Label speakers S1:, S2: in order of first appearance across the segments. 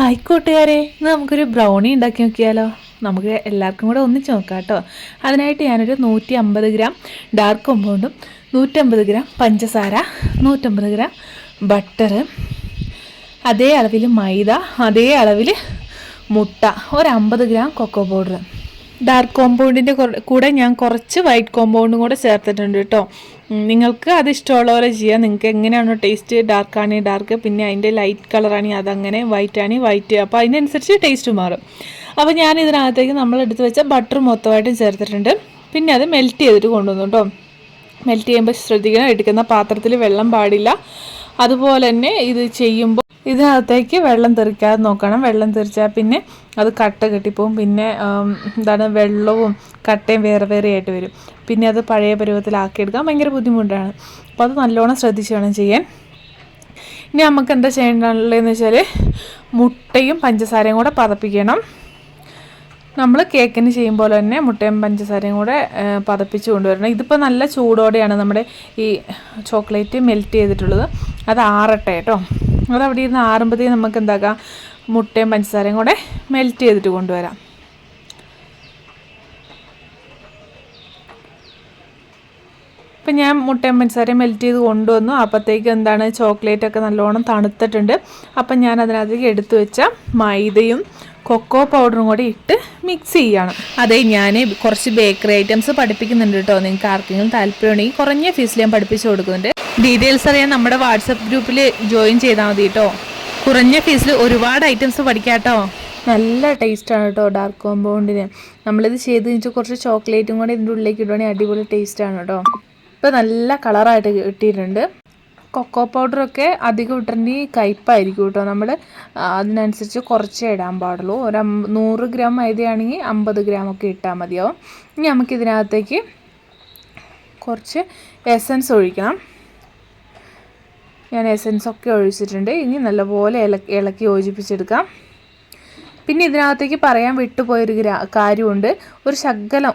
S1: Hi കൂട്ടുകാരെ, ഇന്ന് നമുക്കൊരു ബ്രൗണി ഉണ്ടാക്കി നോക്കിയാലോ. നമുക്ക് എല്ലാവർക്കും കൂടെ ഒന്നിച്ച് നോക്കാം കേട്ടോ. അതിനായിട്ട് ഞാനൊരു 150 ഗ്രാം ഡാർക്ക് കോമ്പൗണ്ടും 150 ഗ്രാം പഞ്ചസാര, 150 ഗ്രാം ബട്ടർ, അതേ അളവിൽ മൈദ, അതേ അളവിൽ മുട്ട, ഒരു 50 ഗ്രാം കൊക്കോ പൗഡർ. ഡാർക്ക് കോമ്പൗണ്ടിൻ്റെ കൂടെ ഞാൻ കുറച്ച് വൈറ്റ് കോമ്പൗണ്ടും കൂടെ ചേർത്തിട്ടുണ്ട് കേട്ടോ. നിങ്ങൾക്ക് അത് ഇഷ്ടമുള്ള പോലെ ചെയ്യാം. നിങ്ങൾക്ക് എങ്ങനെയാണോ ടേസ്റ്റ്, ഡാർക്കാണെങ്കിൽ ഡാർക്ക്, പിന്നെ അതിൻ്റെ ലൈറ്റ് കളറാണെങ്കിൽ അതങ്ങനെ, വൈറ്റ് ആണെങ്കിൽ വൈറ്റ്, അപ്പോൾ അതിനനുസരിച്ച് ടേസ്റ്റ് മാറും. അപ്പോൾ ഞാൻ ഇതിനകത്തേക്ക് നമ്മളെടുത്ത് വെച്ച ബട്ടർ മൊത്തമായിട്ടും ചേർത്തിട്ടുണ്ട്. പിന്നെ അത് മെൽറ്റ് ചെയ്തിട്ട് കൊണ്ടുവന്നു കേട്ടോ. മെൽറ്റ് ചെയ്യുമ്പോൾ ശ്രദ്ധിക്കണം, എടുക്കുന്ന പാത്രത്തിൽ വെള്ളം പാടില്ല. അതുപോലെ തന്നെ ഇത് ചെയ്യുമ്പോൾ ഇതിനകത്തേക്ക് വെള്ളം തെറിക്കാതെ നോക്കണം. വെള്ളം തെറിച്ചാൽ പിന്നെ അത് കട്ട കെട്ടിപ്പോവും. പിന്നെ വെള്ളവും കട്ടയും വേറെ വേറെ ആയിട്ട് വരും. പിന്നെ അത് പഴയ പരുവത്തിലാക്കിയെടുക്കാൻ ഭയങ്കര ബുദ്ധിമുട്ടാണ്. അപ്പോൾ അത് നല്ലോണം ശ്രദ്ധിച്ച് വേണം ചെയ്യാൻ. ഇനി നമുക്ക് എന്താ ചെയ്യേണ്ടതെന്ന് വെച്ചാൽ മുട്ടയും പഞ്ചസാരയും കൂടെ പതപ്പിക്കണം. നമ്മൾ കേക്കിന് ചെയ്യുമ്പോൾ തന്നെ മുട്ടയും പഞ്ചസാരയും കൂടെ പതപ്പിച്ച് കൊണ്ടുവരണം. ഇതിപ്പോൾ നല്ല ചൂടോടെയാണ് നമ്മുടെ ഈ ചോക്ലേറ്റ് മെൽറ്റ് ചെയ്തിട്ടുള്ളത്. അത് ആറട്ടെ കേട്ടോ. അത് അവിടെ ഇരുന്ന് ആറുമ്പോഴത്തേക്കും നമുക്ക് എന്താക്കാം, മുട്ടയും പഞ്ചസാരയും കൂടെ മെൽറ്റ് ചെയ്തിട്ട് കൊണ്ടുവരാം. ഇപ്പം ഞാൻ മുട്ടയും പഞ്ചസാരയും മെൽറ്റ് ചെയ്ത് കൊണ്ടുവന്നു. അപ്പോഴത്തേക്ക് ചോക്ലേറ്റൊക്കെ നല്ലോണം തണുത്തിട്ടുണ്ട്. അപ്പം ഞാൻ അതിനകത്തേക്ക് എടുത്തു വെച്ച മൈദയും കൊക്കോ പൗഡറും കൂടി ഇട്ട് മിക്സ് ചെയ്യണം. അതെ, ഞാൻ കുറച്ച് ബേക്കറി ഐറ്റംസ് പഠിപ്പിക്കുന്നുണ്ട് കേട്ടോ. നിങ്ങൾക്ക് ആർക്കെങ്കിലും താല്പര്യമുണ്ടെങ്കിൽ കുറഞ്ഞ ഫീസിൽ ഞാൻ പഠിപ്പിച്ചു കൊടുക്കുന്നുണ്ട്. ഡീറ്റെയിൽസ് അറിയാൻ നമ്മുടെ വാട്സപ്പ് ഗ്രൂപ്പിൽ ജോയിൻ ചെയ്താൽ മതി കേട്ടോ. കുറഞ്ഞ ഫീസിൽ ഒരുപാട് ഐറ്റംസ് പഠിക്കാം കേട്ടോ. നല്ല ടേസ്റ്റാണ് കേട്ടോ ഡാർക്ക് കോമ്പൗണ്ടിന്. നമ്മളിത് ചെയ്ത് കഴിഞ്ഞാൽ കുറച്ച് ചോക്ലേറ്റും കൂടി ഇതിൻ്റെ ഉള്ളിലേക്ക് ഇടുവാണെങ്കിൽ അടിപൊളി ടേസ്റ്റാണ് കേട്ടോ. ഇപ്പോൾ നല്ല കളറായിട്ട് കിട്ടിയിട്ടുണ്ട്. കൊക്കോ പൗഡറൊക്കെ അധികം ഇട്ടിട്ടുണ്ടെങ്കിൽ കയ്പ്പായിരിക്കും കേട്ടോ. നമ്മൾ അതിനനുസരിച്ച് കുറച്ചേ ഇടാൻ പാടുള്ളൂ. 100 ഗ്രാം മൈദയാണെങ്കിൽ 50 ഗ്രാമൊക്കെ ഇട്ടാൽ മതിയാവും. ഇനി നമുക്കിതിനകത്തേക്ക് കുറച്ച് എസൻസ് ഒഴിക്കണം. ഞാൻ എസൻസൊക്കെ ഒഴിച്ചിട്ടുണ്ട്. ഇനി നല്ലപോലെ ഇളക്കി യോജിപ്പിച്ചെടുക്കാം. പിന്നെ ഇതിനകത്തേക്ക് പറയാൻ വിട്ടുപോയൊരു കാര്യമുണ്ട്.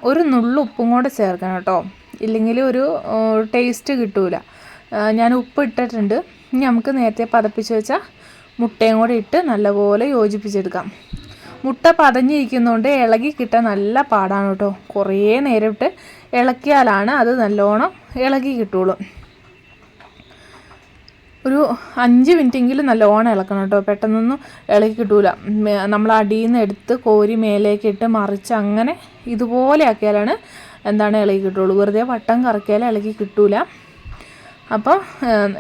S1: ഒരു നുള്ളു ഉപ്പും കൂടെ ചേർക്കണം കേട്ടോ. ഇല്ലെങ്കിൽ ഒരു ടേസ്റ്റ് കിട്ടൂല. ഞാൻ ഉപ്പ് ഇട്ടിട്ടുണ്ട്. ഇനി നമുക്ക് നേരത്തെ പതപ്പിച്ച് വെച്ച മുട്ടയും കൂടെ ഇട്ട് നല്ലപോലെ യോജിപ്പിച്ചെടുക്കാം. മുട്ട പതഞ്ഞിരിക്കുന്നതുകൊണ്ട് ഇളകി കിട്ടാൻ നല്ല പാടാണ് കേട്ടോ. കുറേ നേരം ഇട്ട് ഇളക്കിയാലാണ് അത് നല്ലോണം ഇളകി കിട്ടുള്ളൂ. ഒരു 5 മിനിറ്റെങ്കിലും നല്ലോണം ഇളക്കണം കേട്ടോ. പെട്ടെന്നൊന്നും ഇളകി കിട്ടൂല. നമ്മൾ അടിയിൽ നിന്ന് എടുത്ത് കോരി മേലേക്ക് ഇട്ട് മറിച്ച് അങ്ങനെ ഇതുപോലെ ആക്കിയാലാണ് ഇളകി കിട്ടുള്ളൂ. വെറുതെ വട്ടം കറക്കിയാൽ ഇളകി കിട്ടൂല. അപ്പോൾ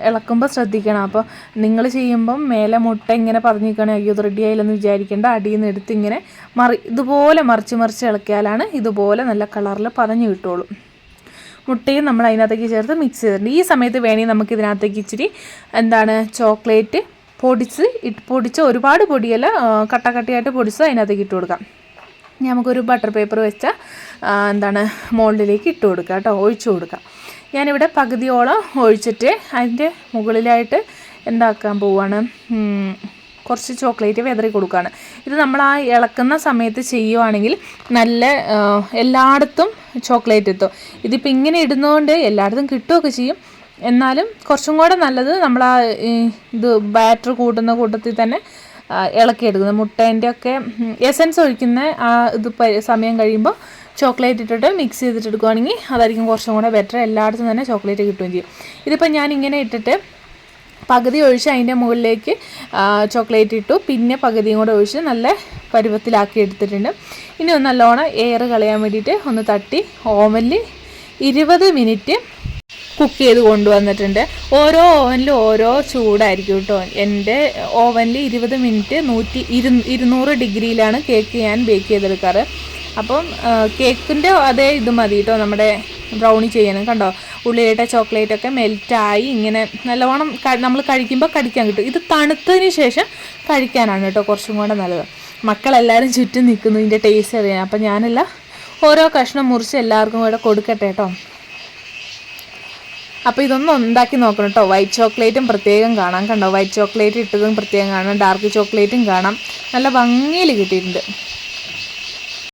S1: ഇളക്കുമ്പോൾ ശ്രദ്ധിക്കണം. അപ്പോൾ നിങ്ങൾ ചെയ്യുമ്പം മേലെ മുട്ട ഇങ്ങനെ പറഞ്ഞിരിക്കണേ, അയ്യോ ഇത് റെഡി ആയില്ലെന്ന് വിചാരിക്കേണ്ട. അടിയിൽ നിന്ന് എടുത്ത് ഇങ്ങനെ ഇതുപോലെ മറിച്ച് ഇളക്കിയാലാണ് ഇതുപോലെ നല്ല കളറിൽ പതഞ്ഞ് കിട്ടുള്ളൂ. മുട്ടയും നമ്മൾ അതിനകത്തേക്ക് ചേർത്ത് മിക്സ് ചെയ്തിട്ടുണ്ട്. ഈ സമയത്ത് വേണമെങ്കിൽ നമുക്ക് ഇതിനകത്തേക്ക് ഇച്ചിരി ചോക്ലേറ്റ് പൊടിച്ച് ഒരുപാട് പൊടിയല്ല, കട്ടയായിട്ട് പൊടിച്ച് അതിനകത്തേക്ക് ഇട്ട് കൊടുക്കാം. ഇനി നമുക്കൊരു ബട്ടർ പേപ്പർ വെച്ച മോൾഡിലേക്ക് ഇട്ട് കൊടുക്കാം കേട്ടോ, ഒഴിച്ചു കൊടുക്കാം. ഞാനിവിടെ പകുതിയോളം ഒഴിച്ചിട്ട് അതിൻ്റെ മുകളിലായിട്ട് എന്താക്കാൻ പോവുകയാണ്, കുറച്ച് ചോക്ലേറ്റ് വിതറി കൊടുക്കുകയാണ്. ഇത് നമ്മൾ ആ ഇളക്കുന്ന സമയത്ത് ചെയ്യുവാണെങ്കിൽ നല്ല എല്ലായിടത്തും ചോക്ലേറ്റ് എത്തും. ഇതിപ്പോൾ ഇങ്ങനെ ഇടുന്നതുകൊണ്ട് എല്ലായിടത്തും കിട്ടുകയൊക്കെ ചെയ്യും. എന്നാലും കുറച്ചും കൂടെ നല്ലത് നമ്മൾ ഇത് ബാറ്റർ കൂട്ടുന്ന കൂട്ടത്തിൽ തന്നെ ഇളക്കിയെടുക്കുന്നത്. മുട്ടേൻ്റെ ഒക്കെ എസൻസ് ഒഴിക്കുന്ന ഇത് സമയം കഴിയുമ്പോൾ ചോക്ലേറ്റ് ഇട്ടിട്ട് മിക്സ് ചെയ്തിട്ട് എടുക്കുകയാണെങ്കിൽ അതായിരിക്കും കുറച്ചും കൂടെ ബെറ്റർ. എല്ലായിടത്തും തന്നെ ചോക്ലേറ്റ് കിട്ടുകയും ചെയ്യും. ഇതിപ്പോൾ ഞാൻ ഇങ്ങനെ ഇട്ടിട്ട് പകുതി ഒഴിച്ച് അതിൻ്റെ മുകളിലേക്ക് ചോക്ലേറ്റ് ഇട്ടു. പിന്നെ പകുതിയും കൂടെ ഒഴിച്ച് നല്ല പരുവത്തിലാക്കി എടുത്തിട്ടുണ്ട്. ഇനി ഒന്ന് നല്ലോണം എയർ കളയാൻ വേണ്ടിയിട്ട് ഒന്ന് തട്ടി ഓവനിൽ 20 മിനിറ്റ് കുക്ക് ചെയ്ത് കൊണ്ടുവന്നിട്ടുണ്ട്. ഓരോ ഓവനിലും ഓരോ ചൂടായിരിക്കും കേട്ടോ. എൻ്റെ ഓവനിൽ 20 മിനിറ്റ് 200 ഡിഗ്രിയിലാണ് കേക്ക് ഞാൻ ബേക്ക് ചെയ്തെടുക്കാറ്. അപ്പം കേക്കിൻ്റെ അതേ ഇത് മതി കേട്ടോ നമ്മുടെ ബ്രൗണി ചെയ്യാനും. കണ്ടോ, ഉള്ളിലിട്ട ചോക്ലേറ്റൊക്കെ മെൽറ്റായി ഇങ്ങനെ നല്ലവണ്ണം നമ്മൾ കഴിക്കുമ്പോൾ കടിക്കാൻ കിട്ടും. ഇത് തണുത്തതിന് ശേഷം കഴിക്കാനാണ് കേട്ടോ കുറച്ചും കൂടെ നല്ലത്. മക്കളെല്ലാവരും ചുറ്റും നിൽക്കുന്നു ഇതിൻ്റെ ടേസ്റ്റ് അറിയാൻ. അപ്പം ഞാനെല്ലാം ഓരോ കഷ്ണം മുറിച്ച് എല്ലാവർക്കും കൂടെ കൊടുക്കട്ടെ കേട്ടോ. അപ്പോൾ ഇതൊന്നും ഉണ്ടാക്കി നോക്കണം കേട്ടോ. വൈറ്റ് ചോക്ലേറ്റും പ്രത്യേകം കാണാം. കണ്ടോ, വൈറ്റ് ചോക്ലേറ്റ് ഇട്ടതും പ്രത്യേകം കാണാം, ഡാർക്ക് ചോക്ലേറ്റും കാണാം. നല്ല ഭംഗിയിൽ കിട്ടിയിട്ടുണ്ട്.